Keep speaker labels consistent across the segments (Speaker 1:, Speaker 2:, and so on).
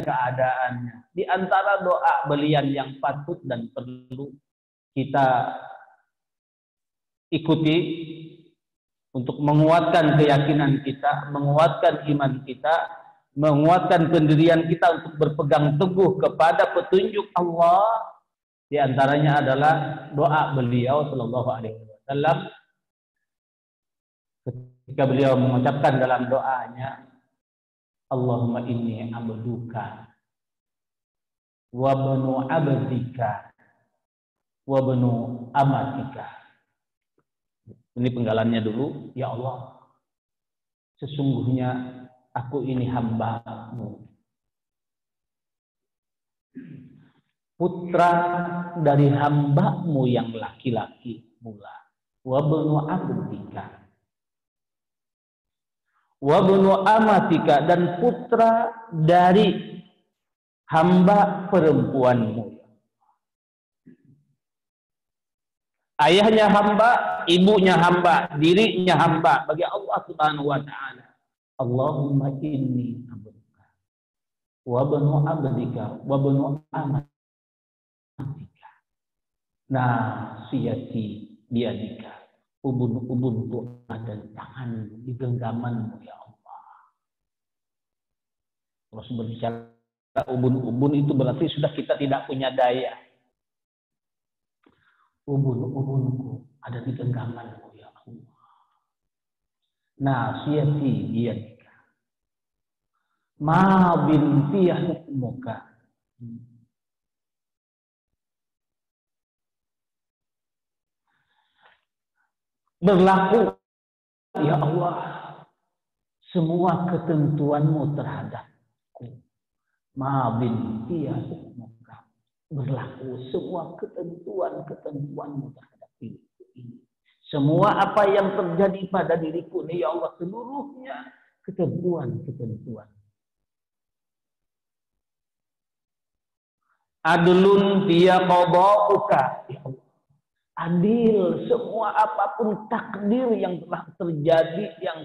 Speaker 1: keadaannya. Di antara doa beliau yang patut dan perlu kita ikuti untuk menguatkan keyakinan kita, menguatkan iman kita, menguatkan pendirian kita untuk berpegang teguh kepada petunjuk Allah. Di antaranya adalah doa beliau sallallahu alaihi wasallam ketika beliau mengucapkan dalam doanya, Allahumma inni abduka wa banu abdika wa banu amatika. Ini penggalannya dulu. Ya Allah, sesungguhnya aku ini hamba-Mu, putra dari hamba-Mu yang laki-laki mula, wa banu abdika wa banu amatika, dan putra dari hamba perempuan-Mu. Ayahnya hamba, ibunya hamba, dirinya hamba bagi Allah Subhanahu wa taala. Allahumma inni abduka wa banu abdika wa banu amatika nasiyati biadika, ubun-ubunku ada di tanganmu, di genggamanmu ya Allah. Kalau berbicara ubun-ubun itu berarti sudah kita tidak punya daya. Ubun-ubunku ada di genggamanmu ya Allah. Nasiyati biadika, ma binti hukmuka, berlaku ya Allah semua ketentuan-Mu terhadapku. Ma binti hukmuka, berlaku semua ketentuan-ketentuan-Mu terhadap diriku ini. Semua apa yang terjadi pada diriku ini ya Allah, seluruhnya ketentuan-ketentuan. Adlun fiya qada'uka, ya Allah, adil semua apapun takdir yang telah terjadi, yang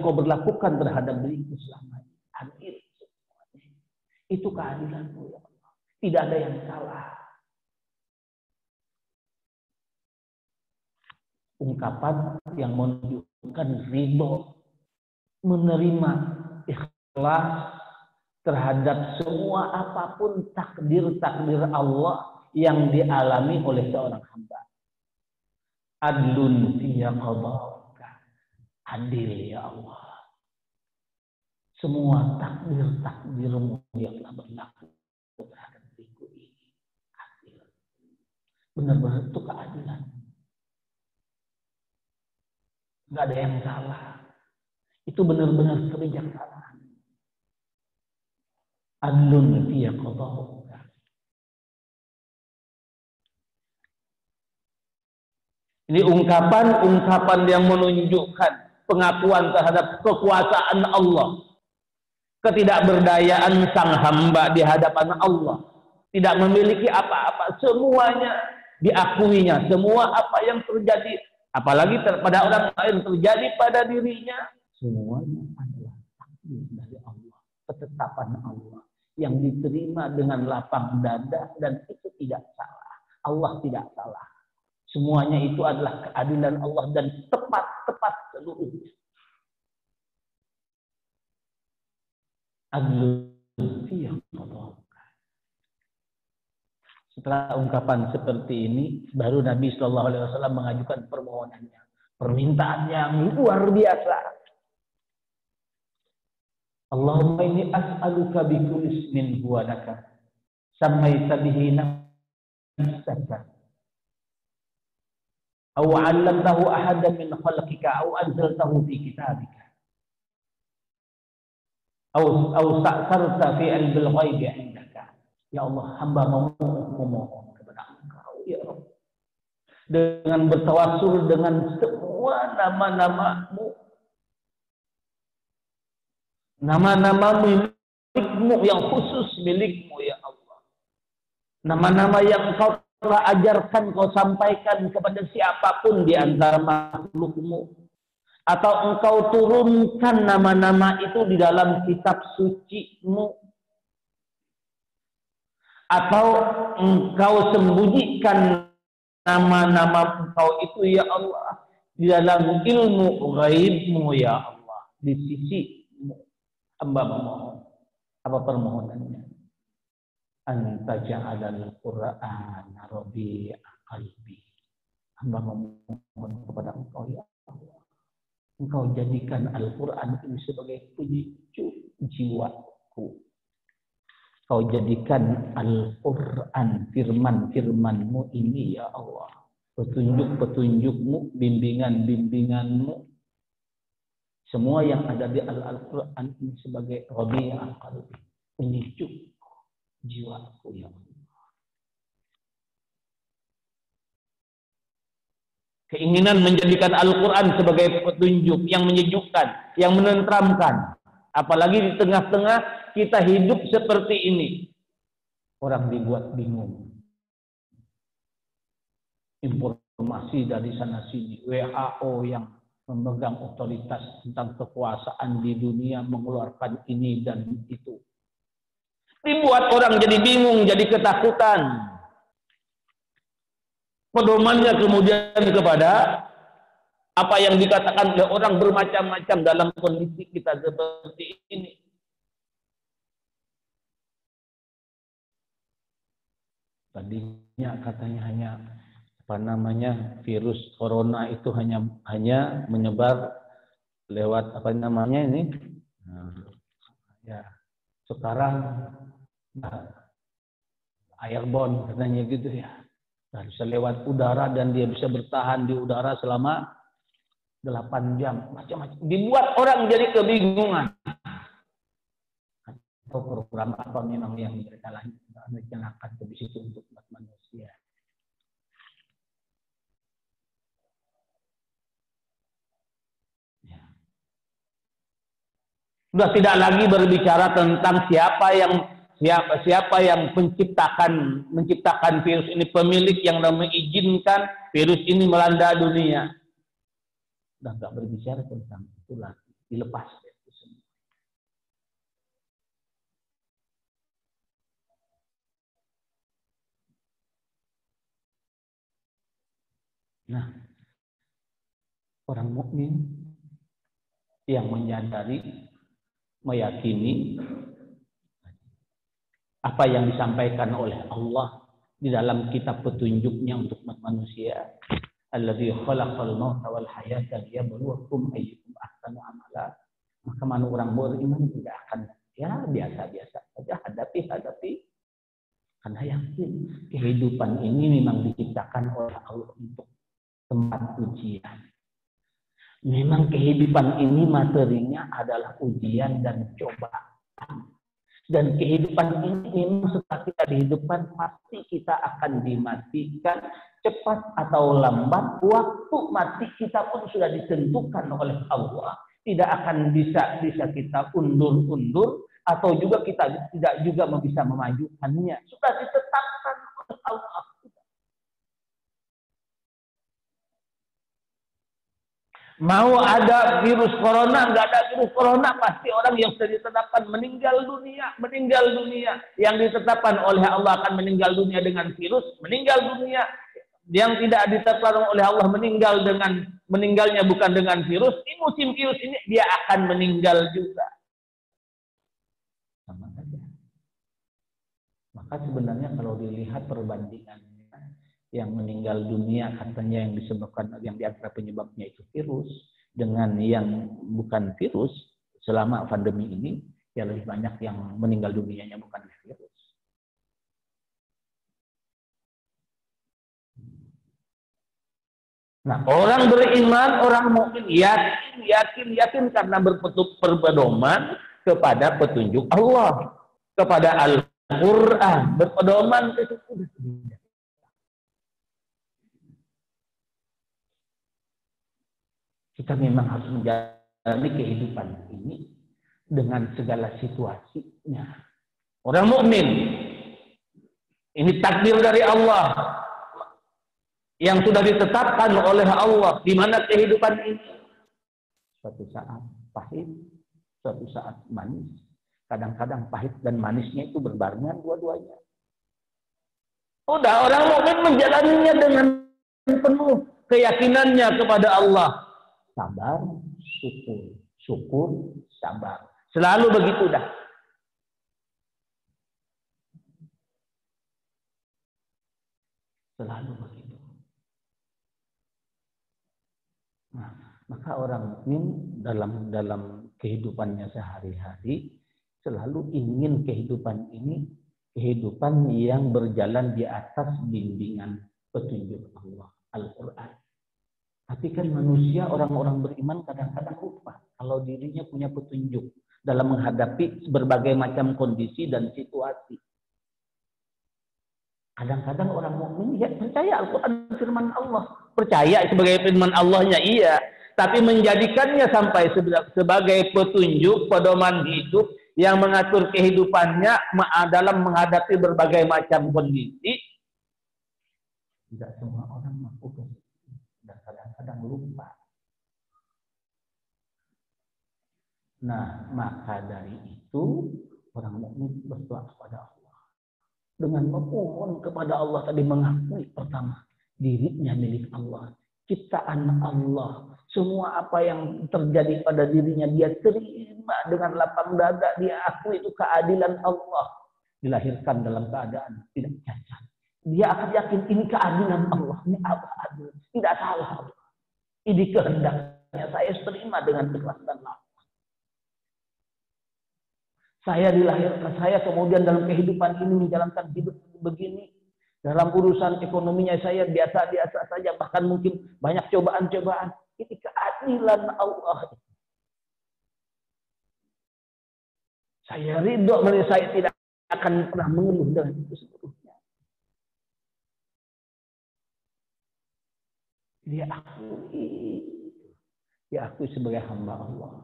Speaker 1: kau berlakukan terhadap diriku selama ini. Adil semuanya. Itu keadilan-Mu ya Allah. Tidak ada yang salah. Ungkapan yang menunjukkan ridho, menerima, ikhlas terhadap semua apapun takdir-takdir Allah yang dialami oleh seorang hamba. Adlun fiya qada'uka, adil ya Allah. Semua takdir-takdir-Mu yang telah berlaku terhadap diriku ini adil. Benar-benar itu keadilan. Enggak ada yang salah. Itu benar-benar kebijaksanaan. Adlun fiya qada'uka. Ini ungkapan-ungkapan yang menunjukkan pengakuan terhadap kekuasaan Allah, ketidakberdayaan sang hamba di hadapan Allah, tidak memiliki apa-apa, semuanya diakuinya, semua apa yang terjadi, apalagi pada orang lain terjadi pada dirinya, semuanya adalah takdir dari Allah, ketetapan Allah yang diterima dengan lapang dada, dan itu tidak salah. Allah tidak salah. Semuanya itu adalah keadilan Allah dan tepat seluruhnya. Setelah ungkapan seperti ini, baru Nabi Shallallahu Alaihi Wasallam mengajukan permohonannya, permintaan yang luar biasa. Allahumma inni as'aluka bi kulli ismin huwa laka sammaita bihi nafsaka aw 'allamtahu ahadan min khalqika aw anzaltahu fi kitabika aw sa'tarta fi ilmil ghaibi 'indaka. Ya Allah, hamba memohon kepada Engkau ya Rabb, dengan bertawassul dengan semua nama-nama-Mu, nama-nama milik-Mu yang khusus milik-Mu ya Allah, nama-nama yang Engkau telah ajarkan, Kau sampaikan kepada siapapun di antara makhluk-Mu, atau Engkau turunkan nama-nama itu di dalam kitab suci-Mu, Atau engkau sembunyikan nama-nama engkau itu ya Allah di dalam ilmu ghaibmu ya Allah, di sisimu. Hamba memohon, apa permohonannya? Anta ja'alal Qur'ana rabi'a qalbi. Hamba memohon kepada engkau ya Allah, engkau jadikan Al-Quran ini sebagai penyejuk jiwaku. Kau jadikan Al-Quran, firman-firmanmu ini ya Allah, petunjuk-petunjukmu, bimbingan-bimbinganmu, semua yang ada di Al-Quran ini sebagai rabi'al qalbi, penyejuk jiwaku ya Allah. Keinginan menjadikan Al-Quran sebagai petunjuk yang menyejukkan, yang menenteramkan. Apalagi di tengah-tengah kita hidup seperti ini. Orang dibuat bingung. Informasi dari sana-sini. WHO yang memegang otoritas tentang kekuasaan di dunia mengeluarkan ini dan itu. Dibuat orang jadi bingung, jadi ketakutan. Pedomannya kemudian kepada apa yang dikatakan oleh orang bermacam-macam dalam kondisi kita seperti ini. Tadinya katanya hanya virus corona itu hanya menyebar lewat ini. Ya, sekarang airborne katanya gitu ya. Bisa lewat udara dan dia bisa bertahan di udara selama 8 jam. Macam-macam. Dibuat orang jadi kebingungan. Atau program apa memang yang mereka rencanakan ke situ untuk umat manusia. Ya. Sudah tidak lagi berbicara tentang siapa yang menciptakan virus ini, pemilik yang mengizinkan virus ini melanda dunia. Sudah nggak berbicara tentang itu lagi, dilepas. Nah, orang mukmin yang menyadari, meyakini apa yang disampaikan oleh Allah di dalam kitab petunjuknya untuk manusia, alladzi khalaqal mauta wal hayata liyabluwakum ayyukum ahsanu amala. Maka orang beriman tidak akan biasa-biasa saja hadapi karena yakin kehidupan ini memang diciptakan oleh Allah untuk tempat ujian. Memang kehidupan ini materinya adalah ujian dan cobaan. Dan kehidupan ini memang setelah kita dihidupkan pasti kita akan dimatikan cepat atau lambat. Waktu mati kita pun sudah ditentukan oleh Allah. Tidak akan bisa kita undur-undur atau juga kita tidak juga bisa memajukannya. Sudah ditetapkan oleh Allah. Mau ada virus corona, nggak ada virus corona, pasti orang yang sudah ditetapkan meninggal dunia. Yang ditetapkan oleh Allah akan meninggal dunia dengan virus, meninggal dunia. Yang tidak ditetapkan oleh Allah meninggalnya bukan dengan virus, di musim virus ini dia akan meninggal juga. Sama saja. Maka sebenarnya kalau dilihat perbandingan yang meninggal dunia katanya yang disebabkan yang di antara penyebabnya itu virus dengan yang bukan virus selama pandemi ini ya lebih banyak yang meninggal dunianya bukan virus. Nah, orang beriman, orang mukmin yakin karena berpedoman kepada petunjuk Allah, kepada Al-Qur'an, berpedoman itu sudah. Kita memang harus menjalani kehidupan ini dengan segala situasinya. Orang mukmin, ini takdir dari Allah yang sudah ditetapkan oleh Allah. Di mana kehidupan ini? Suatu saat pahit, suatu saat manis. Kadang-kadang pahit dan manisnya itu berbarengan dua-duanya. Udah, orang mukmin menjalaninya dengan penuh keyakinannya kepada Allah. Sabar, syukur, syukur, sabar. Selalu begitu dah. Selalu begitu. Nah, maka orang mukmin dalam kehidupannya sehari-hari selalu ingin kehidupan ini kehidupan yang berjalan di atas bimbingan petunjuk Allah, Al-Quran. Tapi kan manusia, orang-orang beriman kadang-kadang lupa kalau dirinya punya petunjuk dalam menghadapi berbagai macam kondisi dan situasi. Kadang-kadang orang mukmin ya percaya Al-Quran firman Allah, percaya sebagai firman Allahnya iya, tapi menjadikannya sampai sebagai petunjuk, pedoman hidup yang mengatur kehidupannya dalam menghadapi berbagai macam kondisi. Tidak semua orang melakukan dan kadang-kadang lupa. Nah, maka dari itu orang mukmin berdoa kepada Allah dengan memohon kepada Allah, tadi mengakui pertama dirinya milik Allah, ciptaan Allah, semua apa yang terjadi pada dirinya dia terima dengan lapang dada, dia akui itu keadilan Allah, dilahirkan dalam keadaan tidak cacat. Dia akan yakin ini keadilan Allah, ini apa adil, tidak salah Allah. Ini kehendaknya, saya terima dengan ikhlas dan lapang. Saya dilahirkan, saya kemudian dalam kehidupan ini menjalankan hidup begini. Dalam urusan ekonominya saya biasa-biasa saja, bahkan mungkin banyak cobaan-cobaan. Ini keadilan Allah. Saya ridho, saya tidak akan pernah mengeluh dengan itu seluruhnya. Dia akui sebagai hamba Allah.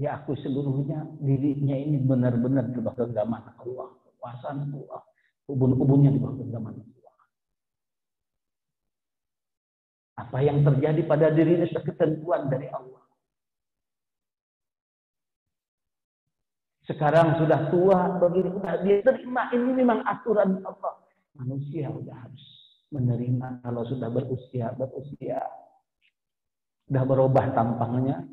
Speaker 1: Dia akui seluruhnya dirinya ini benar-benar di bawah genggaman Allah, kekuasaan Allah, ubun-ubunnya di bawah genggaman Allah. Apa yang terjadi pada dirinya sudah ketentuan dari Allah. Sekarang sudah tua, begini, dia terima ini memang aturan Allah. Manusia sudah harus menerima kalau sudah berusia, sudah berubah tampangnya.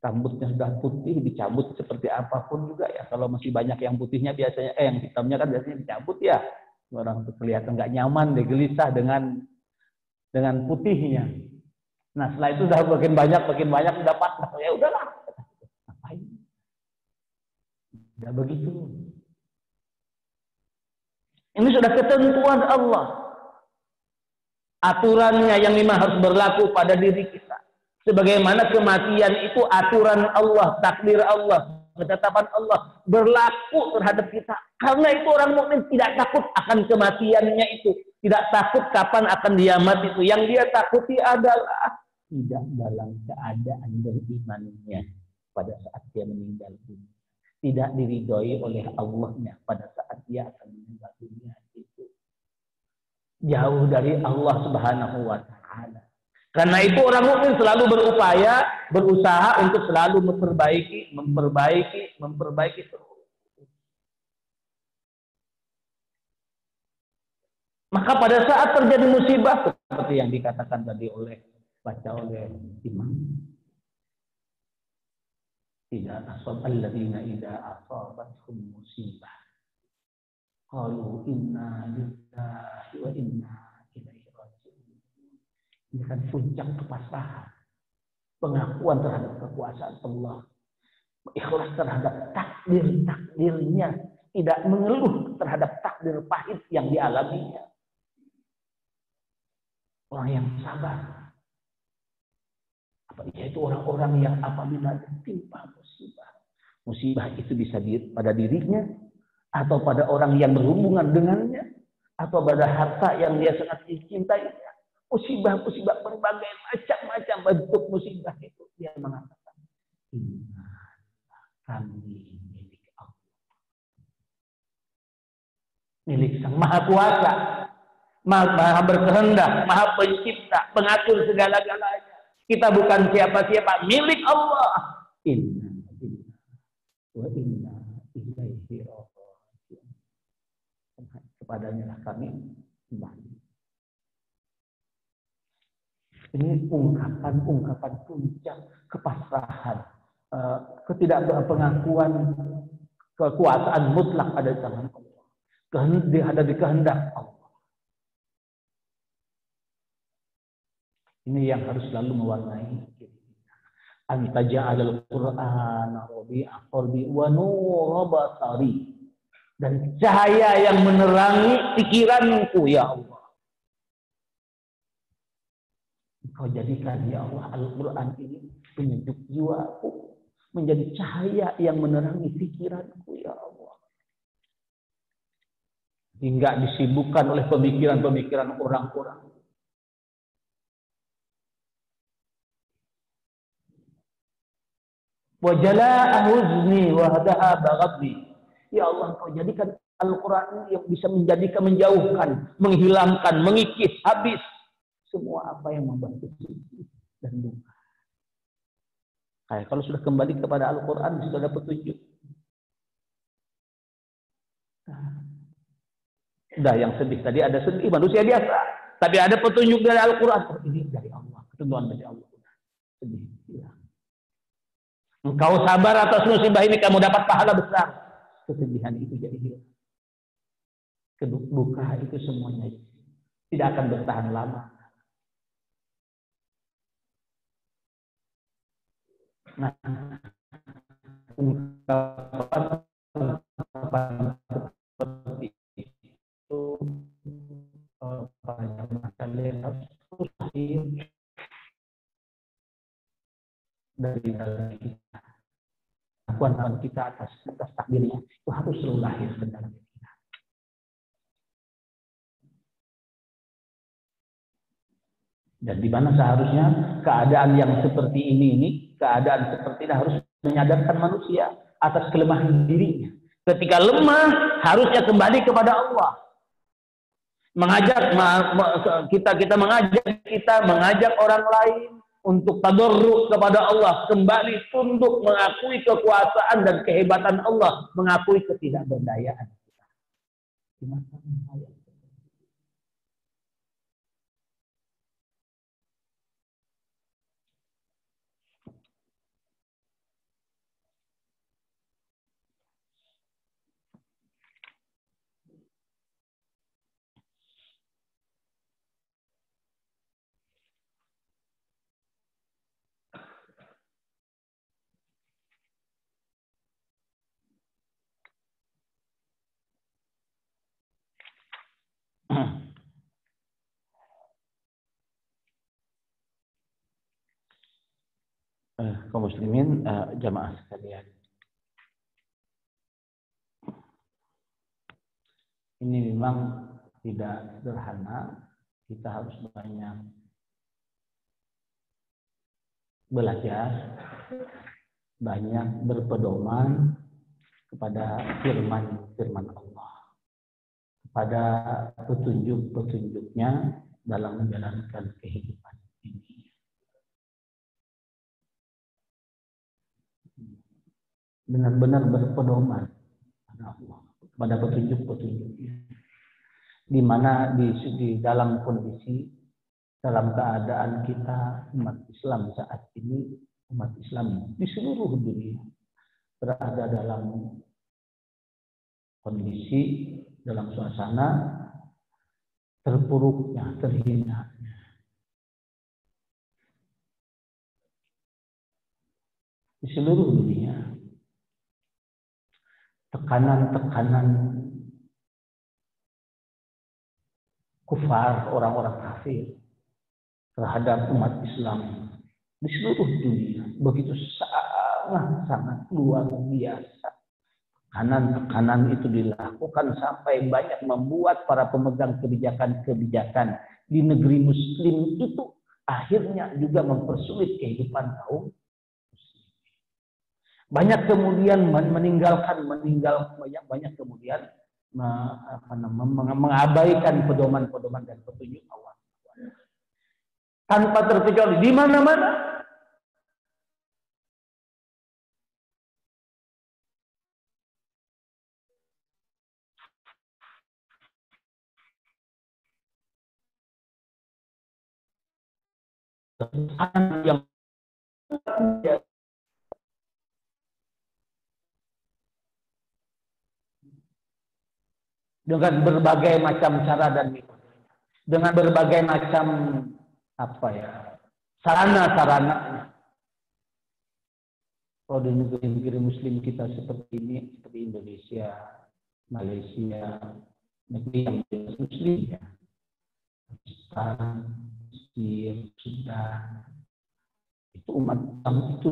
Speaker 1: Rambutnya sudah putih, dicabut seperti apapun juga ya. Kalau masih banyak yang putihnya biasanya, yang hitamnya kan biasanya dicabut ya. Orang itu kelihatan nggak nyaman, dia gelisah dengan putihnya. Nah setelah itu sudah makin banyak sudah patah. Ya udahlah, ngapain? Udah begitu. Ini sudah ketentuan Allah. Aturannya yang memang harus berlaku pada diri kita. Sebagaimana kematian itu aturan Allah, takdir Allah, ketetapan Allah berlaku terhadap kita. Karena itu orang mukmin tidak takut akan kematiannya itu, tidak takut kapan akan dia mati itu. Yang dia takuti adalah tidak dalam keadaan berimannya pada saat dia meninggal dunia, tidak diridhoi oleh Allahnya pada saat dia akan meninggal dunia itu, jauh dari Allah Subhanahu wa Ta'ala. Karena itu orang mukmin selalu berusaha untuk selalu memperbaiki terus. Maka pada saat terjadi musibah seperti yang dikatakan tadi oleh imam, tidak asab alladziina idza asabathum musibah qalu inna lillahi wa inna ilaihi. Ini kan puncak kepasrahan, pengakuan terhadap kekuasaan Allah, ikhlas terhadap takdirnya, tidak mengeluh terhadap takdir pahit yang dialaminya. Orang yang sabar, yaitu orang-orang yang apabila ditimpa musibah itu bisa pada dirinya, atau pada orang yang berhubungan dengannya, atau pada harta yang dia sangat dicintainya. Musibah-musibah berbagai macam bentuk musibah itu, dia mengatakan, kami milik Allah, milik Sang Maha Kuasa, Maha berkehendak, Maha Pencipta, pengatur segala-galanya. Kita bukan siapa-siapa, milik Allah. Inna wa inna ilaihi raji'un. Kepadanya lah kami Ini ungkapan puncak kepasrahan, ketidakpengakuan kekuasaan mutlak ada di tangan Allah, ada di kehendak Allah. Ini yang harus selalu mewarnai kita. Anta ja'alal Qur'ana rabi'a qalbi wa nura basari. Dan cahaya yang menerangi pikiranku, ya Allah. Engkau jadikan, ya Allah, Al-Quran ini penyejuk jiwaku, menjadi cahaya yang menerangi pikiranku, ya Allah. Hingga disibukkan oleh pemikiran-pemikiran orang-orang. Wa jala'a huzni wa dhahaba ghadbi. Ya Allah, Engkau jadikan Al-Quran ini yang bisa menjauhkan, menghilangkan, mengikis, habis semua apa yang membuat sedih dan duka. Kalau sudah kembali kepada Al-Quran, sudah ada petunjuk. Sudah yang sedih tadi ada sedih, manusia biasa. Tapi ada petunjuk dari Al-Quran. Oh, ini dari Allah, ketentuan dari Allah. Sedih. Ya. Engkau sabar atas musibah ini, kamu dapat pahala besar. Kesedihan itu jadi hilang. Duka itu semuanya tidak akan bertahan lama. Nah, ungkapan seperti itu pada kalian harus lahir dari dalam kita. Kekuatan kita atas takdirnya itu harus selalu lahir ke dalam kita. Dan di mana seharusnya keadaan yang seperti ini, keadaan seperti ini harus menyadarkan manusia atas kelemahan dirinya. Ketika lemah, harusnya kembali kepada Allah. Kita mengajak orang lain untuk tadarruk kepada Allah, kembali tunduk mengakui kekuasaan dan kehebatan Allah, mengakui ketidakberdayaan kita. Kaum muslimin, jamaah sekalian. Ini memang tidak sederhana. Kita harus banyak belajar, banyak berpedoman kepada firman Allah, kepada petunjuk-petunjuknya dalam menjalankan kehidupan ini. Benar-benar berpedoman kepada Allah, kepada petunjuk-petunjuknya. Di mana di dalam kondisi, dalam keadaan kita umat Islam saat ini, umat Islam di seluruh dunia berada dalam kondisi, dalam suasana terpuruknya, terhinanya. Di seluruh dunia, tekanan-tekanan kufar, orang-orang kafir terhadap umat Islam di seluruh dunia begitu sangat luar biasa. Tekanan itu dilakukan sampai banyak membuat para pemegang kebijakan-kebijakan di negeri Muslim itu akhirnya juga mempersulit kehidupan kaum Muslim. Banyak kemudian banyak kemudian mengabaikan pedoman-pedoman dan petunjuk Allah tanpa terkecuali di mana-mana. yang dengan berbagai macam cara dan metode, dengan berbagai macam apa ya sarana-sarana. Kalau di negeri-negeri Muslim kita seperti ini, seperti Indonesia, Malaysia, negeri yang Muslim ya, Pakistan, Mesir, Sudan, itu umat Islam itu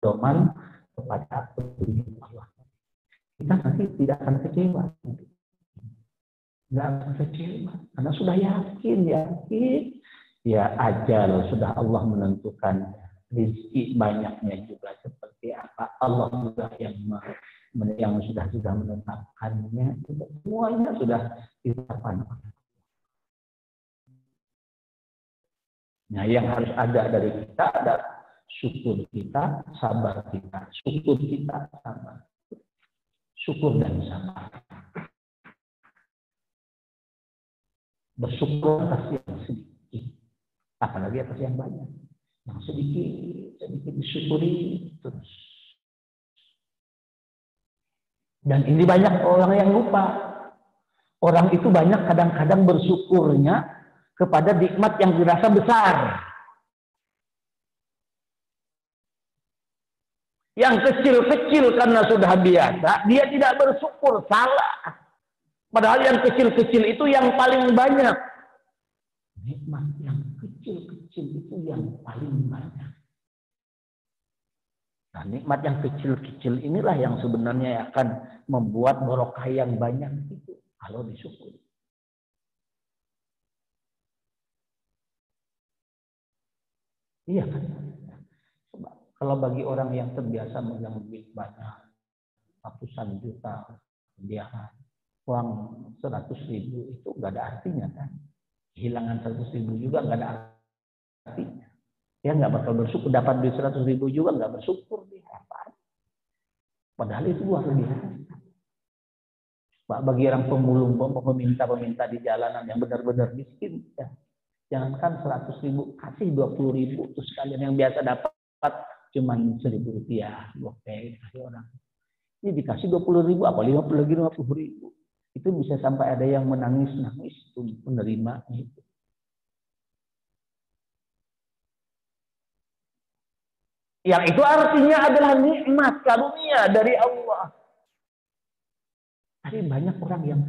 Speaker 1: berpedoman kepada petunjuk Allah. Kita nanti tidak akan kecewa. Tidak akan kecewa. Karena sudah yakin. Ya ajal sudah Allah menentukan. Rezeki banyaknya juga seperti apa. Allah juga yang sudah menetapkannya. Semuanya sudah ditetapkan. Nah, yang harus ada dari kita adalah syukur kita, sabar kita. Syukur kita, sabar. Syukur dan sabar. Bersyukur atas yang sedikit, apalagi atas yang banyak. Yang sedikit disyukuri terus. Dan ini banyak orang yang lupa. Orang itu banyak kadang-kadang bersyukurnya kepada nikmat yang dirasa besar. Yang kecil-kecil karena sudah biasa, dia tidak bersyukur, salah. Padahal yang kecil-kecil itu yang paling banyak. Nikmat yang kecil-kecil itu yang paling banyak. Nah, nikmat yang kecil-kecil inilah yang sebenarnya akan membuat barokah yang banyak itu kalau disyukuri. Iya kan? Coba kalau bagi orang yang terbiasa megang duit banyak, ratusan juta, miliaran, uang 100.000 itu nggak ada artinya kan? Kehilangan 100.000 juga nggak ada artinya. Dia nggak bakal bersyukur, dapat duit 100.000 juga nggak bersyukur dia apa? Padahal itu luar biasa. Pak, bagi orang pemulung, peminta di jalanan yang benar-benar miskin, ya. Jangankan 100.000, kasih 20.000 terus kalian yang biasa dapat cuman 1.000 rupiah, gopay kasih orang. Ini dikasih 20.000 apa 50.000. Itu bisa sampai ada yang menangis itu menerima itu. Yang itu artinya adalah nikmat karunia dari Allah. Tapi banyak orang yang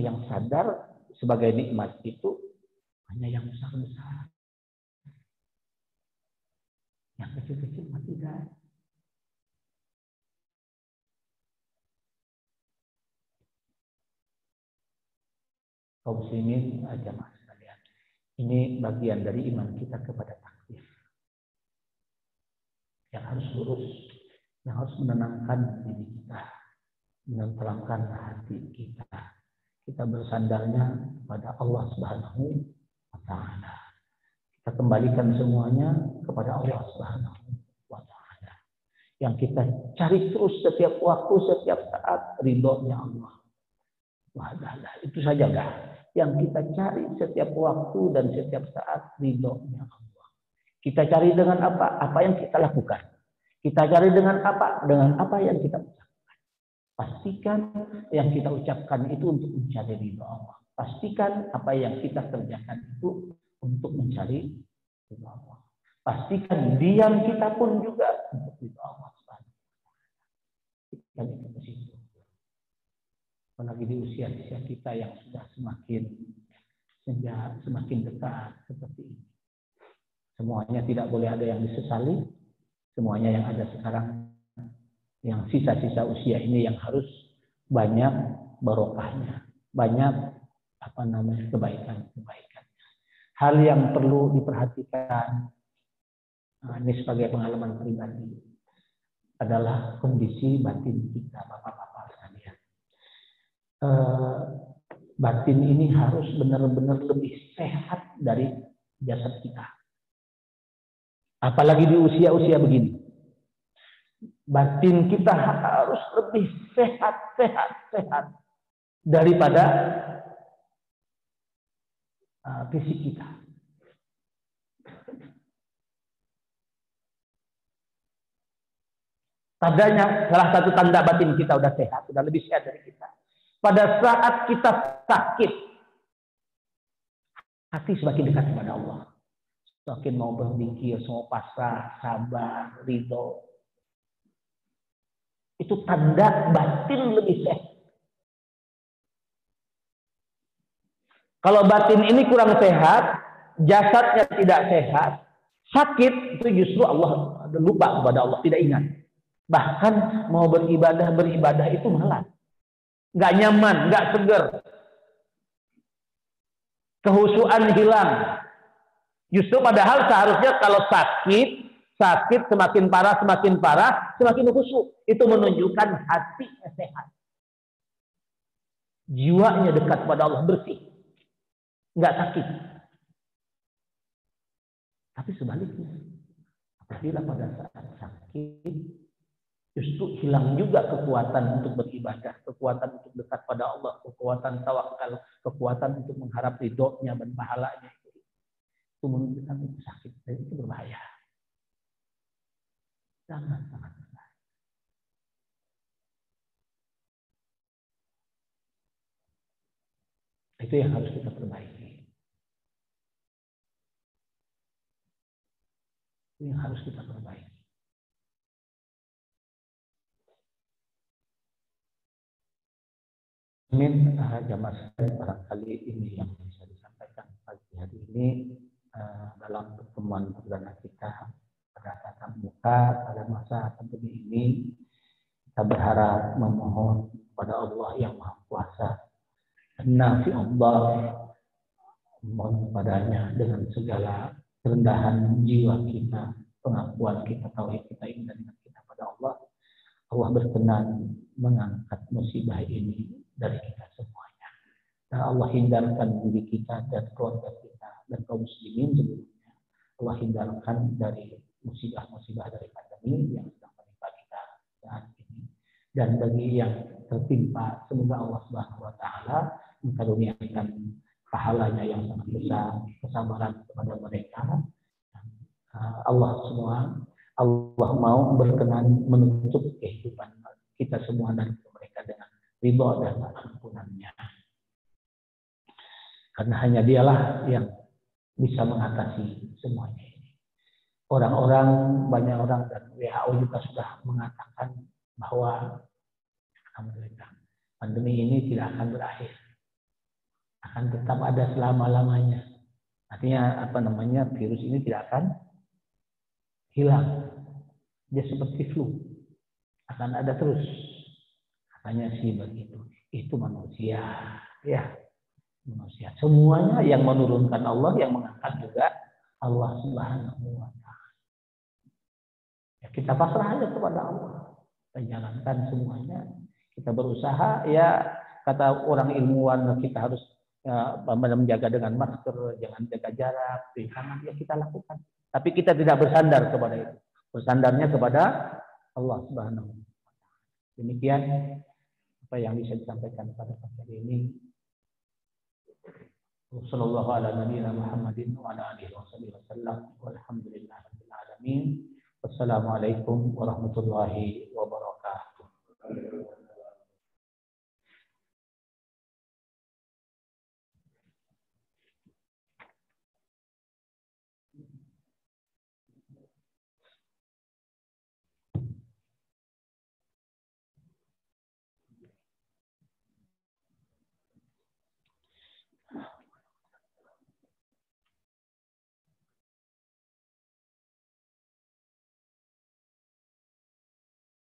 Speaker 1: yang sadar sebagai nikmat itu hanya yang besar-besar. Yang kecil-kecil tidak. Kaum muslimin jamaah sekalian. Ini bagian dari iman kita kepada takdir. Yang harus lurus, yang harus menenangkan diri kita, menenteramkan hati kita. Kita bersandarnya kepada Allah Subhanahu wa Ta'ala. Kita kembalikan semuanya kepada Allah Subhanahu wa Ta'ala. Yang kita cari terus setiap waktu, setiap saat ridhonya Allah. Wahdalah, itu saja dah. Yang kita cari setiap waktu dan setiap saat ridhonya Allah. Kita cari dengan apa? Apa yang kita lakukan. Kita cari dengan apa? Dengan apa yang kita ucapkan. Pastikan yang kita ucapkan itu untuk mencari ridho Allah. Pastikan apa yang kita kerjakan itu untuk mencari ridho Allah. Pastikan diam kita pun juga untuk ridho Allah. Dan itu ke situ. Apalagi di usia kita yang sudah semakin dekat seperti ini. Semuanya tidak boleh ada yang disesali. Semuanya yang ada sekarang, yang sisa-sisa usia ini yang harus banyak barokahnya, banyak kebaikan-kebaikannya. Hal yang perlu diperhatikan, ini sebagai pengalaman pribadi, adalah kondisi batin kita, bapak-bapak sekalian. Batin ini harus benar-benar lebih sehat dari jasad kita. Apalagi di usia-usia begini. Batin kita harus lebih sehat daripada fisik kita. Tandanya, salah satu tanda batin kita udah sehat, udah lebih sehat dari kita. Pada saat kita sakit, hati semakin dekat kepada Allah. Semakin mau berzikir, semua pasrah, sabar, ridho. Itu tanda batin lebih sehat. Kalau batin ini kurang sehat, jasadnya tidak sehat, sakit, itu justru Allah lupa kepada Allah, tidak ingat. Bahkan mau beribadah itu malas. Nggak nyaman, nggak seger. Kehusuan hilang. Justru padahal seharusnya kalau sakit semakin parah, semakin khusyuk. Itu menunjukkan hatinya sehat. Jiwanya dekat pada Allah, bersih. Nggak sakit. Tapi sebaliknya, apabila pada saat sakit, justru hilang juga kekuatan untuk beribadah, kekuatan untuk dekat pada Allah, kekuatan tawakal, kekuatan untuk mengharap ridhonya dan pahalanya. Itu menunjukkan itu sakit, dan itu berbahaya. Sangat berbahaya. Itu yang harus kita perbaiki. Itu yang harus kita perbaiki. Amin. Jamaah barangkali ini yang bisa disampaikan pagi hari ini dalam pertemuan perdana kita pada tatap muka pada masa pandemi ini. Kita berharap memohon kepada Allah yang Maha Kuasa, Nafi Allah, mohon padanya dengan segala kerendahan jiwa kita, pengakuan kita, tauhid kita, iman kita pada Allah. Allah berkenan mengangkat musibah ini dari kita semuanya. Dan Allah hindarkan diri kita dan keluarga kita dan kaum muslimin sebelumnya. Allah hindarkan dari musibah-musibah dari pandemi yang sedang menimpa kita saat ini. Dan bagi yang tertimpa, semoga Allah Subhanahu wa taala mengaruniakan pahalanya yang sangat besar, kesabaran kepada mereka. Allah mau berkenan menutup kehidupan kita semua dan mereka dengan ridha dan ampunannya. Karena hanya dialah yang bisa mengatasi semuanya ini. Banyak orang dan WHO juga sudah mengatakan bahwa alhamdulillah pandemi ini tidak akan berakhir. Akan tetap ada selama-lamanya. Artinya virus ini tidak akan hilang. Dia seperti flu. Akan ada terus. Katanya sih begitu. Itu manusia. Ya. Manusia. Semuanya yang menurunkan Allah, yang mengangkat juga Allah Subhanahu wa taala. Ya, kita pasrah aja kepada Allah. Kita jalankan semuanya. Kita berusaha, ya kata orang ilmuwan, kita harus menjaga dengan masker, jangan jaga jarak, cuci tangan, ya kita lakukan. Tapi kita tidak bersandar kepada itu. Bersandarnya kepada Allah Subhanahu wa taala. Demikian apa yang bisa disampaikan pada pagi ini. Wassallallahu ala nabiyyina Muhammadin wa ala alihi wasallam. Walhamdulillahirabbil alamin. Wassalamualaikum warahmatullahi wabarakatuh.